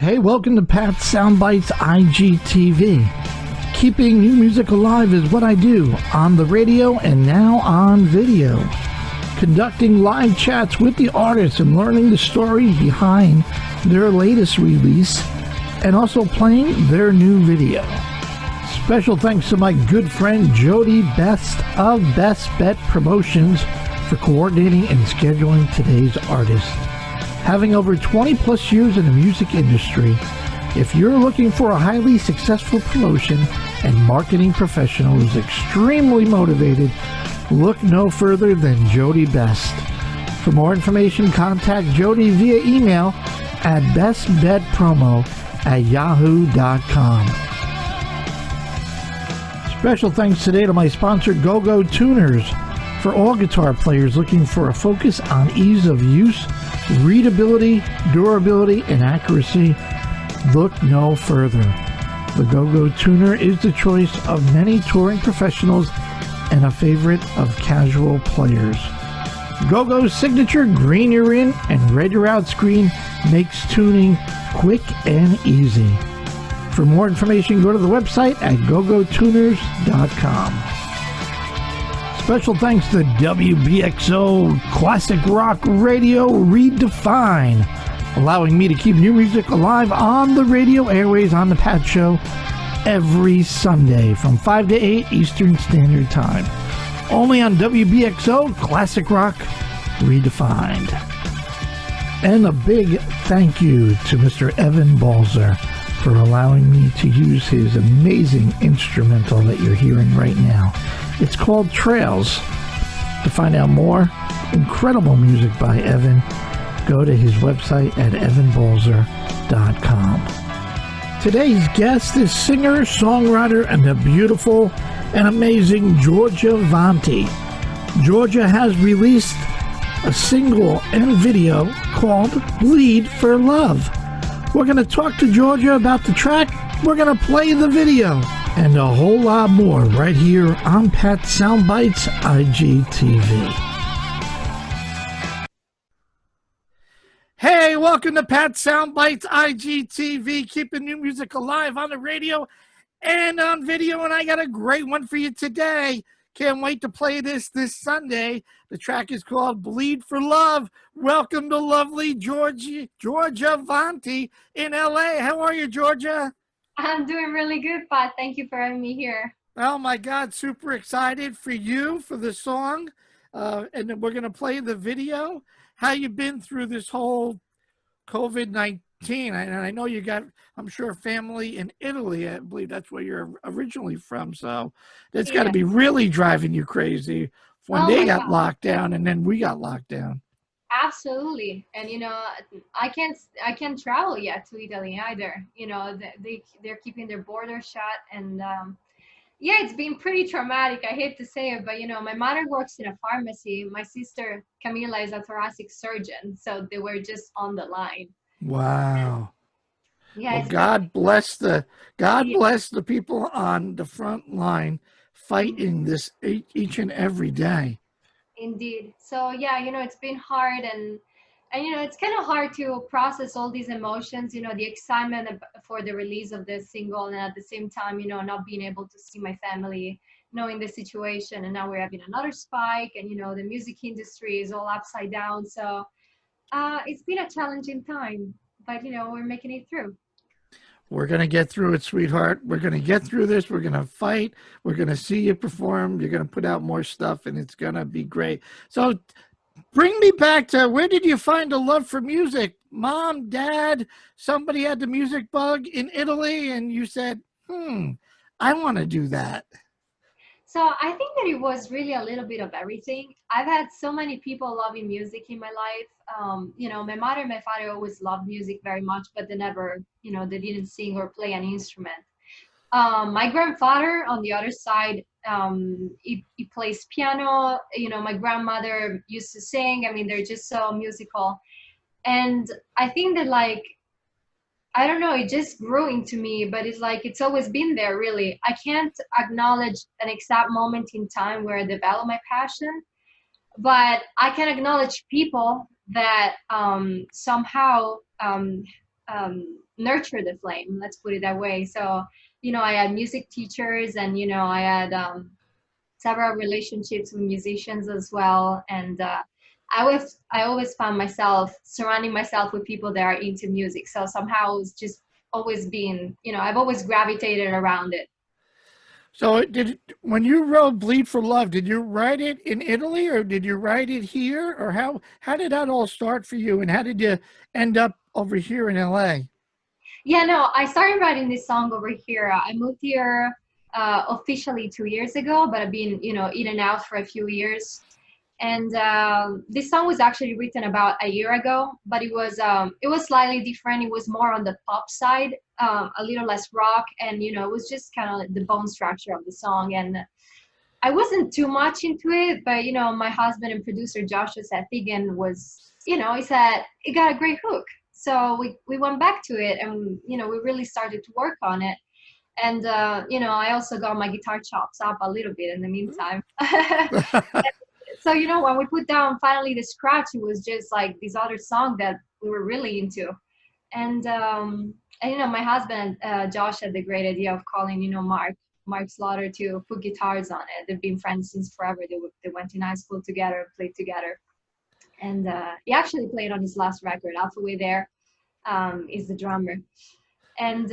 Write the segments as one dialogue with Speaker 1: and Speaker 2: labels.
Speaker 1: Hey, welcome to Pat's Soundbytes IGTV. Keeping new music alive is what I do on the radio and now on video. Conducting live chats with the artists and learning the story behind their latest release and also playing their new video. Special thanks to my good friend Jody Best of Best Bet Promotions for coordinating and scheduling today's artist. Having over 20 plus years in the music industry, if you're looking for a highly successful promotion and marketing professional who's extremely motivated, look no further than Jody Best. For more information, contact Jody via email at bestbetpromo@yahoo.com. Special thanks today to my sponsor, Go-Go Tuners. For all guitar players looking for a focus on ease of use, readability, durability, and accuracy, look no further. The Go-Go Tuner is the choice of many touring professionals and a favorite of casual players. Go-Go's signature green you're in and red you're out screen makes tuning quick and easy. For more information, go to the website at gogotuners.com. Special thanks to WBXO Classic Rock Radio Redefine, allowing me to keep new music alive on the radio airways on the Pat Show every Sunday from 5 to 8 Eastern Standard Time. Only on WBXO Classic Rock Redefined. And a big thank you to Mr. Evan Balzer for allowing me to use his amazing instrumental that you're hearing right now. It's called Trails. To find out more incredible music by Evan, go to his website at evanbalzer.com. Today's guest is singer, songwriter, and the beautiful and amazing Giorgia Vanni. Giorgia has released a single and video called Bleed for Love. We're going to talk to Giorgia about the track, we're going to play the video, and a whole lot more right here on Pat Soundbytes IGTV. Hey, welcome to Pat Soundbytes IGTV, keeping new music alive on the radio and on video, and I got a great one for you today. Can't wait to play this Sunday. The track is called Bleed for Love. Welcome to lovely Giorgia Vanni in LA. How are you, Giorgia?
Speaker 2: I'm doing really good, Pat. Thank you for having me here.
Speaker 1: Oh my God, super excited for you, for the song. And then we're going to play the video. How you been through this whole COVID-19? And I know you got, I'm sure, family in Italy. I believe that's where you're originally from. So that's got to be really driving you crazy when they got locked down and then we got locked down.
Speaker 2: Absolutely. And, you know, I can't travel yet to Italy either. You know, they're keeping their borders shut. And yeah, it's been pretty traumatic. I hate to say it, but, you know, my mother works in a pharmacy. My sister, Camila, is a thoracic surgeon. So they were just on the line.
Speaker 1: Wow.
Speaker 2: Yeah.
Speaker 1: Well, God bless the people on the front line fighting this each and every day.
Speaker 2: Indeed. So yeah, you know, it's been hard and you know, it's kind of hard to process all these emotions, you know, the excitement for the release of the single and at the same time, you know, not being able to see my family, knowing the situation, and now we're having another spike and, you know, the music industry is all upside down. So it's been a challenging time, but, you know, we're making it through.
Speaker 1: We're going to get through it, sweetheart. We're going to get through this. We're going to fight. We're going to see you perform. You're going to put out more stuff, and it's going to be great. So bring me back to, where did you find a love for music? Mom, dad, somebody had the music bug in Italy, and you said, I want to do that.
Speaker 2: So I think that it was really a little bit of everything. I've had so many people loving music in my life. You know, my mother and my father always loved music very much, but they never, you know, they didn't sing or play an instrument. My grandfather, on the other side, he plays piano. You know, my grandmother used to sing. I mean, they're just so musical. And I think that, like, I don't know, it just grew into me, but it's like, it's always been there, really. I can't acknowledge an exact moment in time where I developed my passion, but I can acknowledge people that somehow nurture the flame, let's put it that way. So, I had music teachers, and, I had several relationships with musicians as well. And I always found myself surrounding myself with people that are into music. So somehow it's just always been, I've always gravitated around it.
Speaker 1: So when you wrote Bleed for Love, did you write it in Italy or did you write it here? Or how did that all start for you? And how did you end up over here in LA?
Speaker 2: Yeah, no, I started writing this song over here. I moved here officially 2 years ago, but I've been, in and out for a few years. And this song was actually written about a year ago, but it was slightly different. It was more on the pop side, a little less rock, and it was just kind of like the bone structure of the song. And I wasn't too much into it, but my husband and producer Joshua Seth Eagan was, he said it got a great hook. So we went back to it, and we really started to work on it. And I also got my guitar chops up a little bit in the meantime. So when we put down finally the scratch, it was just like this other song that we were really into. And my husband Josh had the great idea of calling Mark Slaughter to put guitars on it. They've been friends since forever. They went in high school together, played together. And he actually played on his last record. Alpha Way There is the drummer. And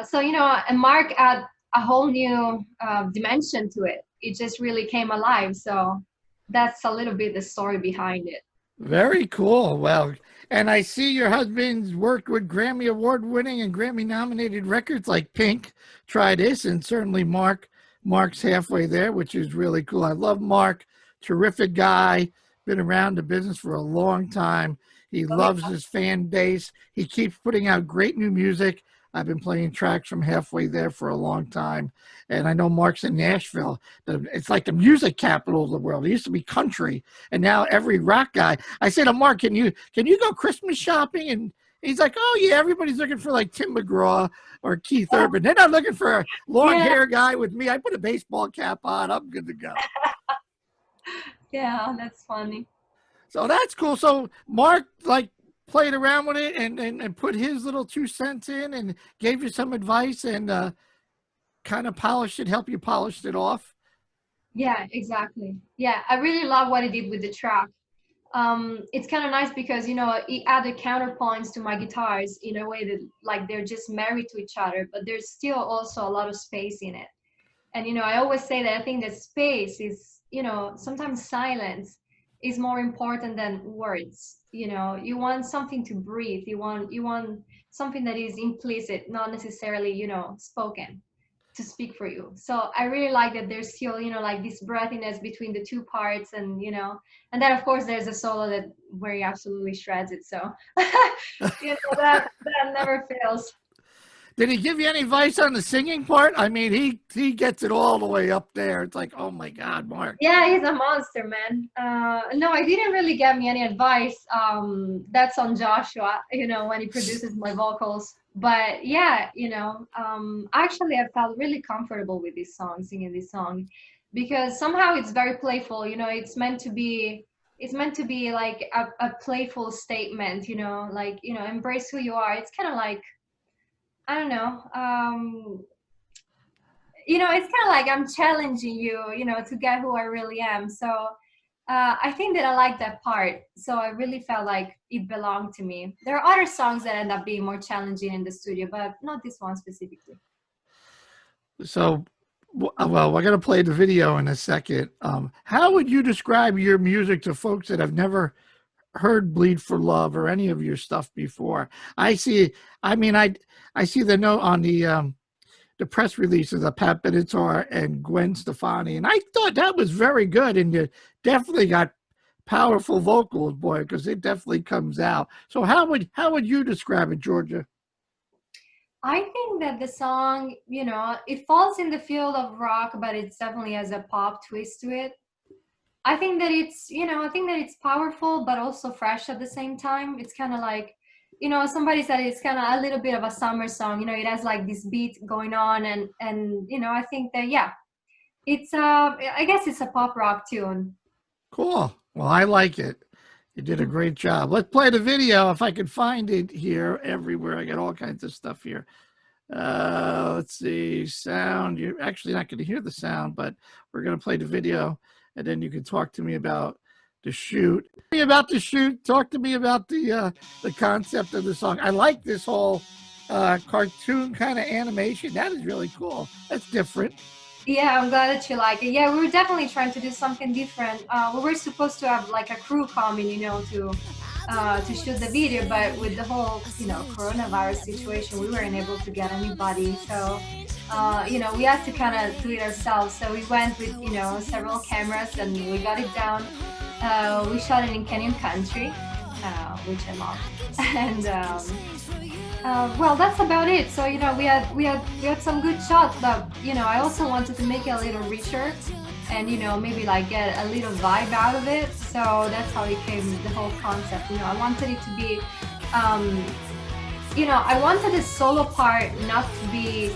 Speaker 2: so, and Mark add a whole new dimension to it. It just really came alive. So that's a little bit the story behind it.
Speaker 1: Very cool. Well, and I see your husband's worked with Grammy Award winning and Grammy nominated records like Pink, Try This, and certainly Mark's halfway there, which is really cool. I love Mark. Terrific guy. Been around the business for a long time. He loves his fan base. He keeps putting out great new music. I've been playing tracks from Halfway There for a long time. And I know Mark's in Nashville. It's like the music capital of the world. It used to be country. And now every rock guy. I say to Mark, can you go Christmas shopping? And he's like, oh, yeah, everybody's looking for like Tim McGraw or Keith Urban. They're not looking for a long hair guy with me. I put a baseball cap on. I'm good to go.
Speaker 2: Yeah, that's funny.
Speaker 1: So that's cool. So Mark played around with it and put his little 2 cents in and gave you some advice and kind of helped you polish it off.
Speaker 2: Yeah, exactly. Yeah, I really love what he did with the track. It's kind of nice because it added counterpoints to my guitars in a way that like they're just married to each other, but there's still also a lot of space in it. And I always say that I think that space is sometimes silence is more important than words. You want something to breathe. You want something that is implicit, not necessarily spoken, to speak for you. So I really like that there's still like this breathiness between the two parts, and and then of course there's a solo where he absolutely shreds it. So that never fails.
Speaker 1: Did he give you any advice on the singing part? I mean, he gets it all the way up there. It's like, oh my God, Mark.
Speaker 2: Yeah, he's a monster, man. No, I didn't really get me any advice. That's on Joshua, when he produces my vocals. But yeah, actually I felt really comfortable with this song, singing this song, because somehow it's very playful. It's meant to be like a playful statement, embrace who you are. It's kind of like, I don't know. It's kind of like I'm challenging you, to get who I really am. So I think that I like that part. So I really felt like it belonged to me. There are other songs that end up being more challenging in the studio, but not this one specifically.
Speaker 1: So, well, we're going to play the video in a second. How would you describe your music to folks that have never heard Bleed for Love or any of your stuff before? I see the note on the press releases of Pat Benatar and Gwen Stefani, and I thought that was very good, and you definitely got powerful vocals, boy, because it definitely comes out. So how would you describe it, Giorgia?
Speaker 2: I think that the song, it falls in the field of rock, but it definitely has a pop twist to it. I think that it's powerful, but also fresh at the same time. It's kind of like, somebody said it's kind of a little bit of a summer song. It has like this beat going on, and I think that it's I guess it's a pop rock tune.
Speaker 1: Cool. Well, I like it. You did a great job. Let's play the video if I can find it here everywhere. I got all kinds of stuff here. Let's see, sound. You're actually not going to hear the sound, but we're going to play the video, and then you can talk to me about the shoot. About the shoot. Talk to me about the concept of the song. I like this whole cartoon kind of animation. That is really cool. That's different.
Speaker 2: Yeah, I'm glad that you like it. Yeah, we were definitely trying to do something different. We were supposed to have like a crew coming, to shoot the video, but with the whole, coronavirus situation, we weren't able to get anybody. So, we had to kind of do it ourselves. So we went with, several cameras and we got it down. We shot it in Canyon Country, which I love, and. Well, that's about it. So we had some good shots, but I also wanted to make it a little richer, and maybe like get a little vibe out of it. So that's how it came, the whole concept. I wanted it to be, I wanted the solo part not to be.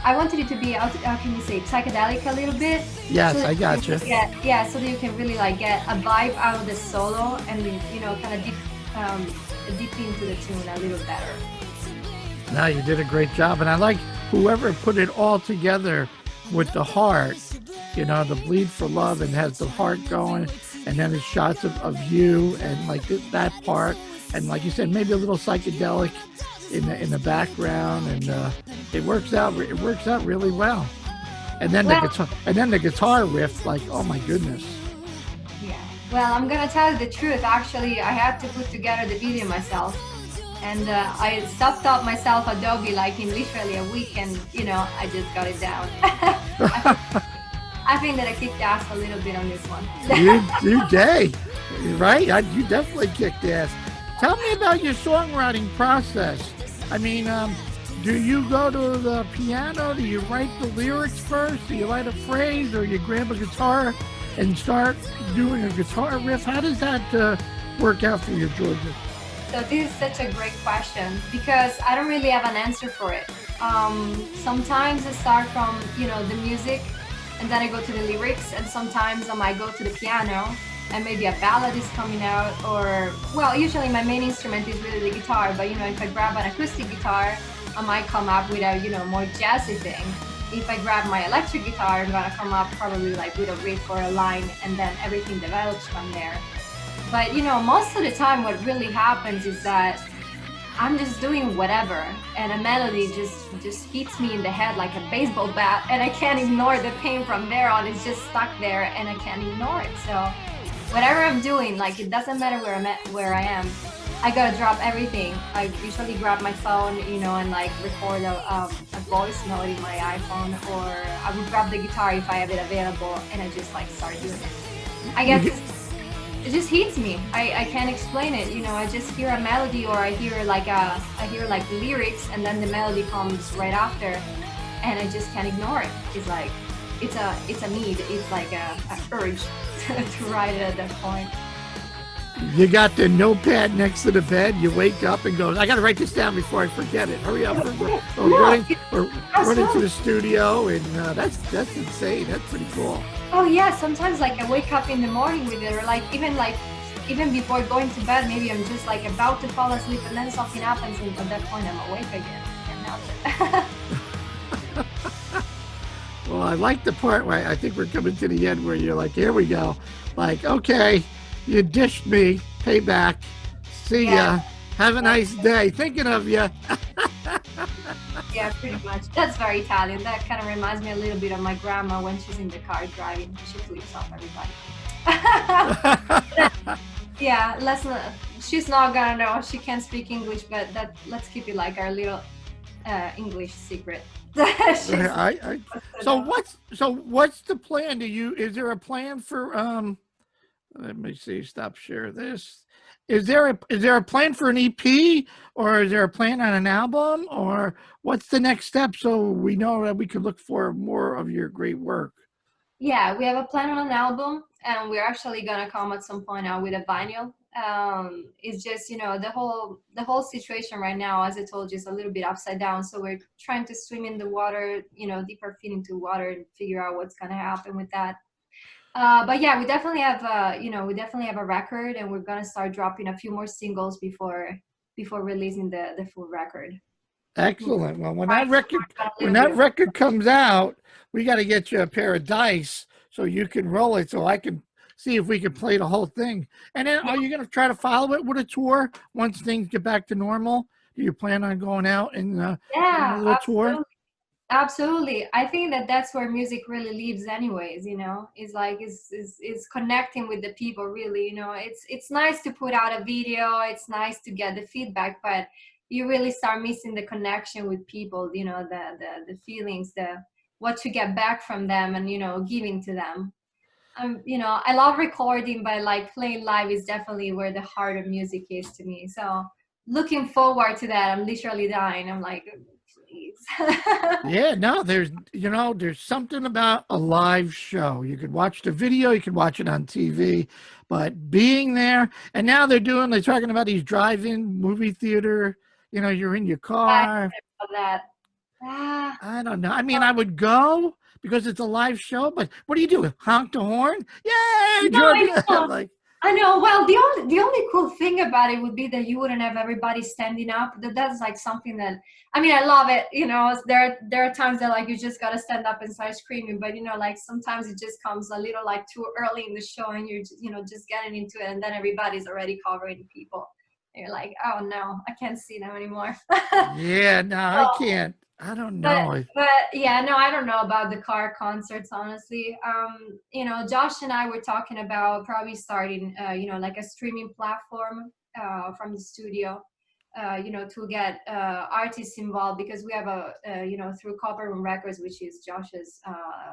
Speaker 2: I wanted it to be, how can you say, psychedelic a little bit.
Speaker 1: Yes,
Speaker 2: so
Speaker 1: I got you.
Speaker 2: Yeah, so that you can really like get a vibe out of the solo and kind of deep into the tune a little better.
Speaker 1: No, you did a great job, and I like whoever put it all together with the heart. The bleed for love, and has the heart going, and then the shots of you and like that part, and like you said, maybe a little psychedelic in the background, and it works out really well. And then the guitar riff, like, oh my goodness.
Speaker 2: Well, I'm gonna tell you the truth. Actually, I had to put together the video myself, and I stopped up myself Adobe like in literally a week, and I just got it down. I think that I kicked ass a little bit on this one.
Speaker 1: you did, right? You definitely kicked ass. Tell me about your songwriting process. I mean, do you go to the piano? Do you write the lyrics first? Do you write a phrase, or you grab a guitar and start doing a guitar riff? How does that work out for you, Georgia?
Speaker 2: So this is such a great question, because I don't really have an answer for it. Sometimes I start from, the music, and then I go to the lyrics, and sometimes I might go to the piano and maybe a ballad is coming out, or, well, usually my main instrument is really the guitar, but if I grab an acoustic guitar, I might come up with a, more jazzy thing. If I grab my electric guitar, I'm gonna come up probably like with a riff or a line, and then everything develops from there. But most of the time what really happens is that I'm just doing whatever, and a melody just hits me in the head like a baseball bat, and I can't ignore the pain from there on. It's just stuck there, and I can't ignore it. So whatever I'm doing, like, it doesn't matter where I am, I gotta drop everything. I usually grab my phone, and like record a voice note in my iPhone, or I would grab the guitar if I have it available, and I just like start doing it. I guess it just hits me. I can't explain it. I just hear a melody, or I hear like lyrics, and then the melody comes right after, and I just can't ignore it. It's like it's a need. It's like a urge to write it at that point.
Speaker 1: You got the notepad next to the bed. You wake up and go, I got to write this down before I forget it. Hurry up. We're running to the studio, and that's insane. That's pretty cool.
Speaker 2: Oh yeah, sometimes like I wake up in the morning with it, or even before going to bed, maybe I'm just like about to fall asleep, and then something happens, and at that point I'm awake again. And that's it.
Speaker 1: Well, I like the part where I think we're coming to the end where you're like, here we go. Like, okay, you dished me, payback. See ya. Have a nice day. Thinking of you.
Speaker 2: Yeah, pretty much. That's very Italian. That kind of reminds me a little bit of my grandma when she's in the car driving. She flips off everybody. Yeah, she's not gonna know. She can't speak English, but let's keep it like our little English secret.
Speaker 1: So what's the plan? Is there a plan for let me see, stop share this. Is there a plan for an EP, or is there a plan on an album, or what's the next step, so we know that we could look for more of your great work?
Speaker 2: Yeah, we have a plan on an album, and we're actually gonna come at some point out with a vinyl. It's just, the whole situation right now, as I told you, is a little bit upside down. So we're trying to swim in the water, dip our feet into water and figure out what's gonna happen with that. But yeah, we definitely have we definitely have a record, and we're gonna start dropping a few more singles before releasing the full record. We're
Speaker 1: Excellent. Well,
Speaker 2: trying to work on a
Speaker 1: when
Speaker 2: little bit
Speaker 1: that
Speaker 2: of
Speaker 1: record comes out, we got to get you a pair of dice so you can roll it, so I can see if we can play the whole thing. And then,
Speaker 2: yeah,
Speaker 1: are you going to try to follow it with a tour once things get back to normal? Do you plan on going out and doing a
Speaker 2: yeah,
Speaker 1: little tour?
Speaker 2: absolutely. Absolutely. I think that that's where music really lives anyways, It's like is connecting with the people really, It's nice to put out a video, it's nice to get the feedback, but you really start missing the connection with people, the feelings, the what you get back from them and giving to them. I love recording, but like playing live is definitely where the heart of music is to me. So looking forward to that. I'm literally dying. I'm like, please.
Speaker 1: Yeah, no, there's something about a live show. You could watch the video, you could watch it on TV, but being there, and now they're talking about these drive-in movie theater, you're in your
Speaker 2: I
Speaker 1: car.
Speaker 2: love that. Ah,
Speaker 1: I don't know. I mean, I would go because it's a live show, but what do you do? Honk the horn? Yay,
Speaker 2: no, I
Speaker 1: Georgia!
Speaker 2: know.
Speaker 1: Like,
Speaker 2: I know. Well, the only cool thing about it would be that you wouldn't have everybody standing up. That's like something that I mean, I love it. There are times that like you just gotta stand up and start screaming, but like sometimes it just comes a little like too early in the show, and you're just getting into it, and then everybody's already covering people. And you're like, oh no, I can't see them anymore.
Speaker 1: yeah, no, I
Speaker 2: So,
Speaker 1: can't. I don't
Speaker 2: but
Speaker 1: know.
Speaker 2: but yeah, no, I don't know about the car concerts, honestly. Josh and I were talking about probably starting like a streaming platform from the studio, to get artists involved, because we have through Copper Room Records, which is Josh's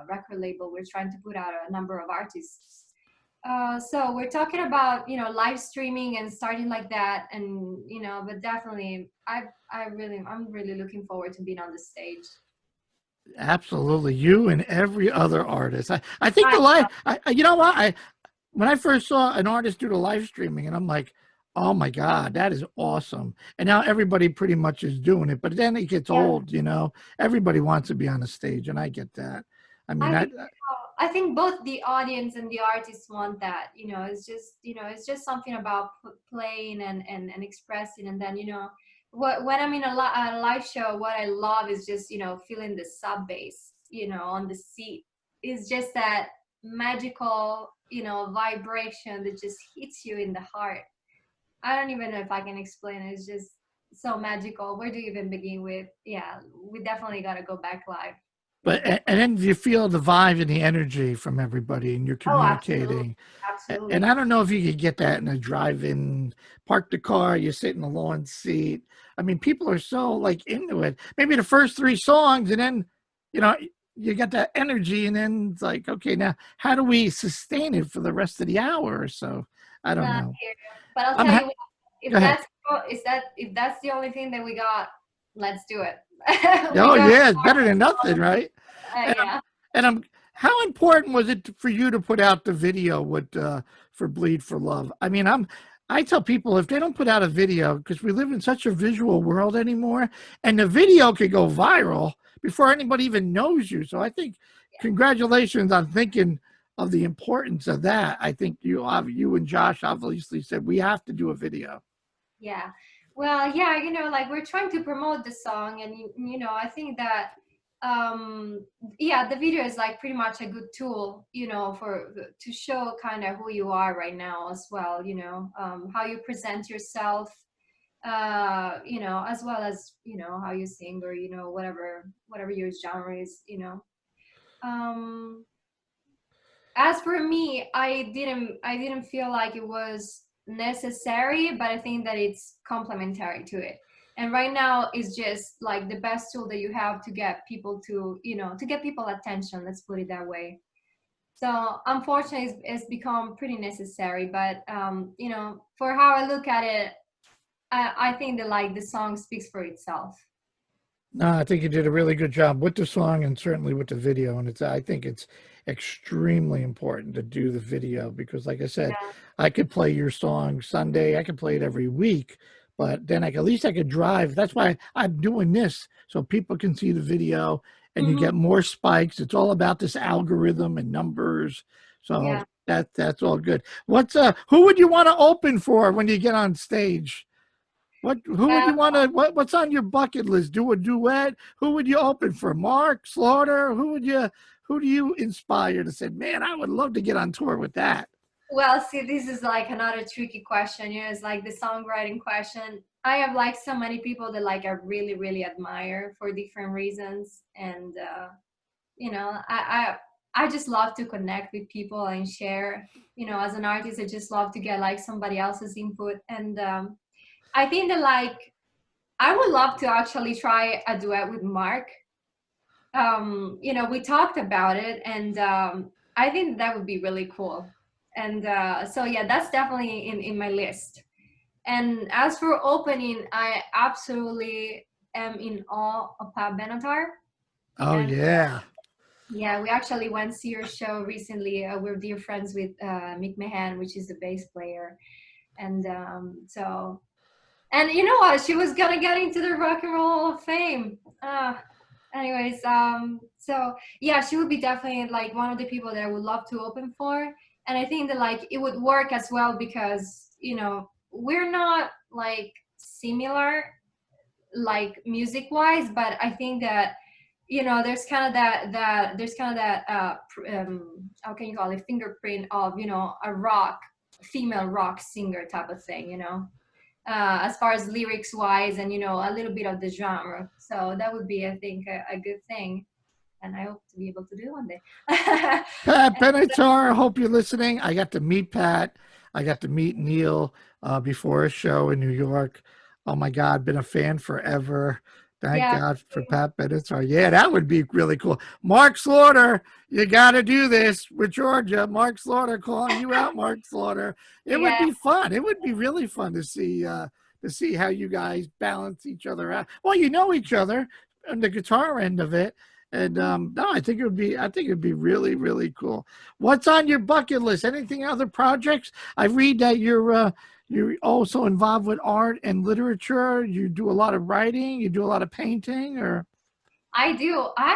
Speaker 2: record label, we're trying to put out a number of artists. So we're talking about live streaming and starting like that, and but definitely I'm really looking forward to being on the stage.
Speaker 1: Absolutely. You and every other artist. I think
Speaker 2: I
Speaker 1: the live, you know what? When I first saw an artist do the live streaming, and I'm like, oh my God, that is awesome. And now everybody pretty much is doing it, but then it gets
Speaker 2: Yeah,
Speaker 1: old, everybody wants to be on the stage, and I get that. I mean,
Speaker 2: I think I think both the audience and the artists want that. It's just something about playing and expressing, and then when I'm in a live show, what I love is just feeling the sub bass, on the seat. It's just that magical vibration that just hits you in the heart. I don't even know if I can explain it. It's just so magical. Where do you even begin with? Yeah, we definitely got to go back live.
Speaker 1: and then you feel the vibe and the energy from everybody, and you're
Speaker 2: Oh, absolutely.
Speaker 1: communicating. And
Speaker 2: Absolutely.
Speaker 1: I don't know if you could get that in a drive-in, park the car, you sit in the lawn seat. I mean, people are so like into it. Maybe the first three songs, and then, you know, you get that energy, and then it's like, okay, now how do we sustain it for the rest of the hour or so? I
Speaker 2: No,
Speaker 1: don't
Speaker 2: I
Speaker 1: know.
Speaker 2: hear you. But I'll
Speaker 1: I'm
Speaker 2: tell you
Speaker 1: ha-
Speaker 2: what,
Speaker 1: Go
Speaker 2: if
Speaker 1: ahead.
Speaker 2: that's the only thing that we got, let's do it. We
Speaker 1: Oh
Speaker 2: got
Speaker 1: yeah, it's better than nothing, right? And I'm,
Speaker 2: yeah.
Speaker 1: and I'm. How important was it for you to put out the video with for Bleed for Love? I mean, I tell people if they don't put out a video, because we live in such a visual world anymore, and the video could go viral before anybody even knows you. So I think congratulations on thinking of the importance of that. I think you and Josh obviously said we have to do a video.
Speaker 2: Yeah. Well, yeah, like we're trying to promote the song, and I think that yeah, the video is like pretty much a good tool, for to show kind of who you are right now as well, how you present yourself, as well as, how you sing, or whatever your genre is. Um as for me, I didn't feel like it was necessary, but I think that it's complementary to it. And right now is just like the best tool that you have to get people to get people attention, let's put it that way. So unfortunately it's become pretty necessary, but for how I look at it, I think that like the song speaks for itself.
Speaker 1: No, I think you did a really good job with the song and certainly with the video. And I think it's extremely important to do the video because, like I said,
Speaker 2: Yeah.
Speaker 1: I could play your song Sunday. I could play it every week, but then at least I could drive. That's why I'm doing this so people can see the video and you
Speaker 2: Hmm.
Speaker 1: get more spikes. It's all about this algorithm and numbers. So
Speaker 2: Yeah.
Speaker 1: that's all good. What's who would you want to open for when you get on stage? Who would
Speaker 2: Uh,
Speaker 1: you want to what's on your bucket list? Do a duet? Who would you open for? Mark Slaughter? Who do you inspire to say, man, I would love to get on tour with that?
Speaker 2: well, see, this is like another tricky question. It's like the songwriting question. I have like so many people that like I really, really admire for different reasons, and I just love to connect with people and share. As an artist, I just love to get like somebody else's input, and I think that like I would love to actually try a duet with Mark. We talked about it, and I think that would be really cool. And so yeah, that's definitely in my list. And as for opening, I absolutely am in awe of Benatar.
Speaker 1: Oh
Speaker 2: And
Speaker 1: yeah.
Speaker 2: yeah, we actually went to see your show recently. We're dear friends with Mick Mahan, which is the bass player. And and you know what? She was gonna get into the Rock and Roll Hall of Fame. Anyways, so yeah, she would be definitely like one of the people that I would love to open for. And I think that like it would work as well because we're not like similar like music wise, but I think that there's kind of that how can you call it, fingerprint of a female rock singer type of thing, as far as lyrics wise, and a little bit of the genre. So that would be, I think, a good thing, and I hope to be able to do one day.
Speaker 1: Pat Benatar, I hope you're listening. I got to meet Pat. I got to meet Neil before a show in New York. Oh my God, been a fan forever. Thank
Speaker 2: Yeah,
Speaker 1: God for Pat Benatar. Yeah, that would be really cool. Mark Slaughter, you got to do this with Georgia. Mark Slaughter calling you out, Mark Slaughter. It would
Speaker 2: yeah,
Speaker 1: be fun. It would be really fun to see how you guys balance each other out. Well, you know each other on the guitar end of it. And no, I think it'd be really, really cool. What's on your bucket list? Anything other projects? I read that you're also involved with art and literature. You do a lot of writing, you do a lot of painting, or
Speaker 2: I do. I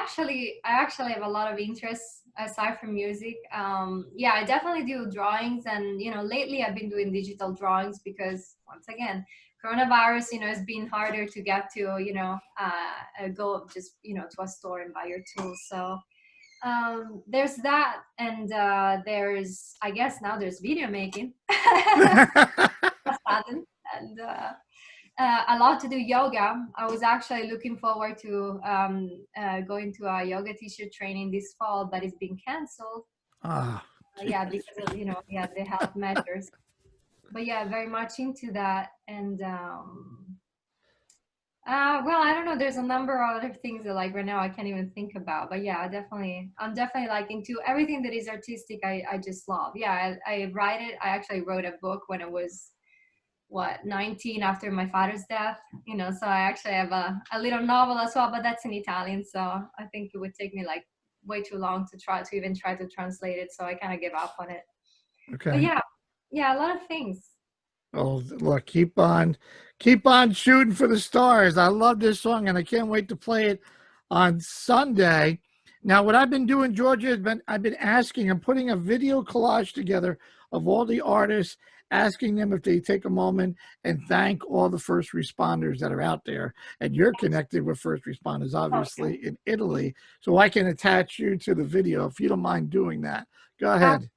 Speaker 2: actually have a lot of interests aside from music. Yeah, I definitely do drawings, and lately I've been doing digital drawings because once again, coronavirus, it's been harder to get to, go just to a store and buy your tools. So there's that, and there's, I guess now there's video making. Sudden, and a lot to do yoga. I was actually looking forward to going to a yoga teacher training this fall, but it's been canceled.
Speaker 1: ah,
Speaker 2: Yeah, because of yeah, the health measures. But yeah, very much into that. And well, I don't know. There's a number of other things that like right now I can't even think about. But yeah, I'm definitely like into everything that is artistic. I just love. Yeah, I write it. I actually wrote a book when I was 19 after my father's death. So I actually have a little novel as well, but that's in Italian, so I think it would take me like way too long to even try to translate it, so I kind of give up on it. But
Speaker 1: okay.
Speaker 2: yeah, a lot of things.
Speaker 1: Oh, look, keep on shooting for the stars. I love this song, and I can't wait to play it on Sunday. Now, what I've been doing, Georgia, I've been asking, I'm putting a video collage together of all the artists, asking them if they take a moment and thank all the first responders that are out there. And you're connected with first responders, obviously, in Italy. So I can attach you to the video if you don't mind doing that. Go ahead.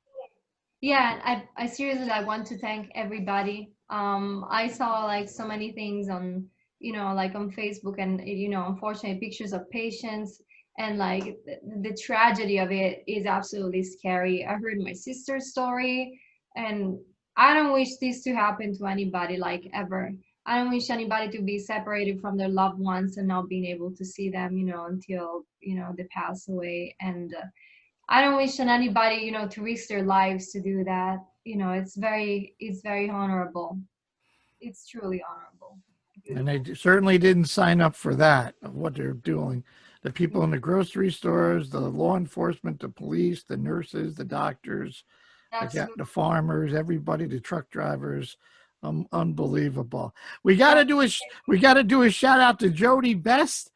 Speaker 2: Yeah, I seriously, I want to thank everybody. I saw like so many things on, like on Facebook, and unfortunately pictures of patients, and like the tragedy of it is absolutely scary. I heard my sister's story, and I don't wish this to happen to anybody, like ever. I don't wish anybody to be separated from their loved ones and not being able to see them, until they pass away. And I don't wish on anybody, to risk their lives to do that. It's very honorable. It's truly honorable.
Speaker 1: And they
Speaker 2: Beautiful.
Speaker 1: certainly didn't sign up for that, of what they're doing. The people in the grocery stores, the law enforcement, the police, the nurses, the doctors,
Speaker 2: Absolutely.
Speaker 1: the farmers, everybody, the truck drivers, unbelievable. We got to do a shout out to Jody Best,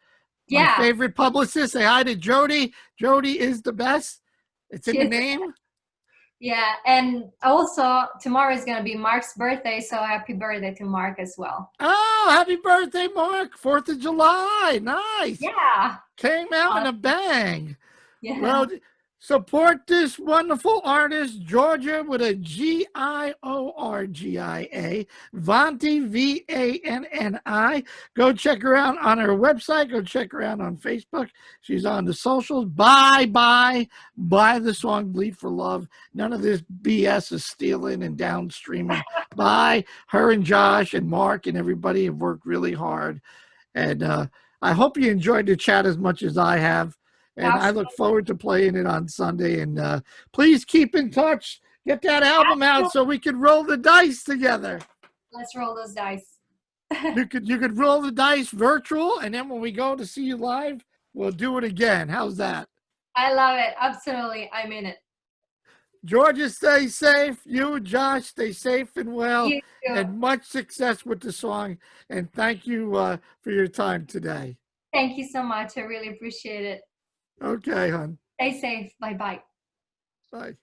Speaker 1: my
Speaker 2: Yeah,
Speaker 1: favorite publicist. Say hi to Jody. Jody is the best. It's in the
Speaker 2: she's
Speaker 1: name.
Speaker 2: Yeah, and also tomorrow is gonna be Mark's birthday, so happy birthday to Mark as well.
Speaker 1: Oh, happy birthday, Mark. 4th of July. Nice.
Speaker 2: Yeah.
Speaker 1: Came out in a bang.
Speaker 2: Yeah.
Speaker 1: Well, support this wonderful artist, Georgia, with a Giorgia, Vanti, Vanni. Go check her out on her website. Go check her out on Facebook. She's on the socials. Buy the song Bleed for Love. None of this BS is stealing and downstreaming. Buy. Her and Josh and Mark and everybody have worked really hard. And I hope you enjoyed the chat as much as I have. And I look forward to playing it on Sunday. And please keep in touch. Get that album out so we can roll the dice together.
Speaker 2: Let's roll those dice.
Speaker 1: You could roll the dice virtual, and then when we go to see you live, we'll do it again. How's that?
Speaker 2: I love it. Absolutely. I'm in it.
Speaker 1: Georgia, stay safe. You, Josh, stay safe and well.
Speaker 2: You too.
Speaker 1: And much success with the song. And thank you for your time today.
Speaker 2: Thank you so much. I really appreciate it.
Speaker 1: Okay, hon.
Speaker 2: Stay safe. Bye-bye.
Speaker 1: Bye.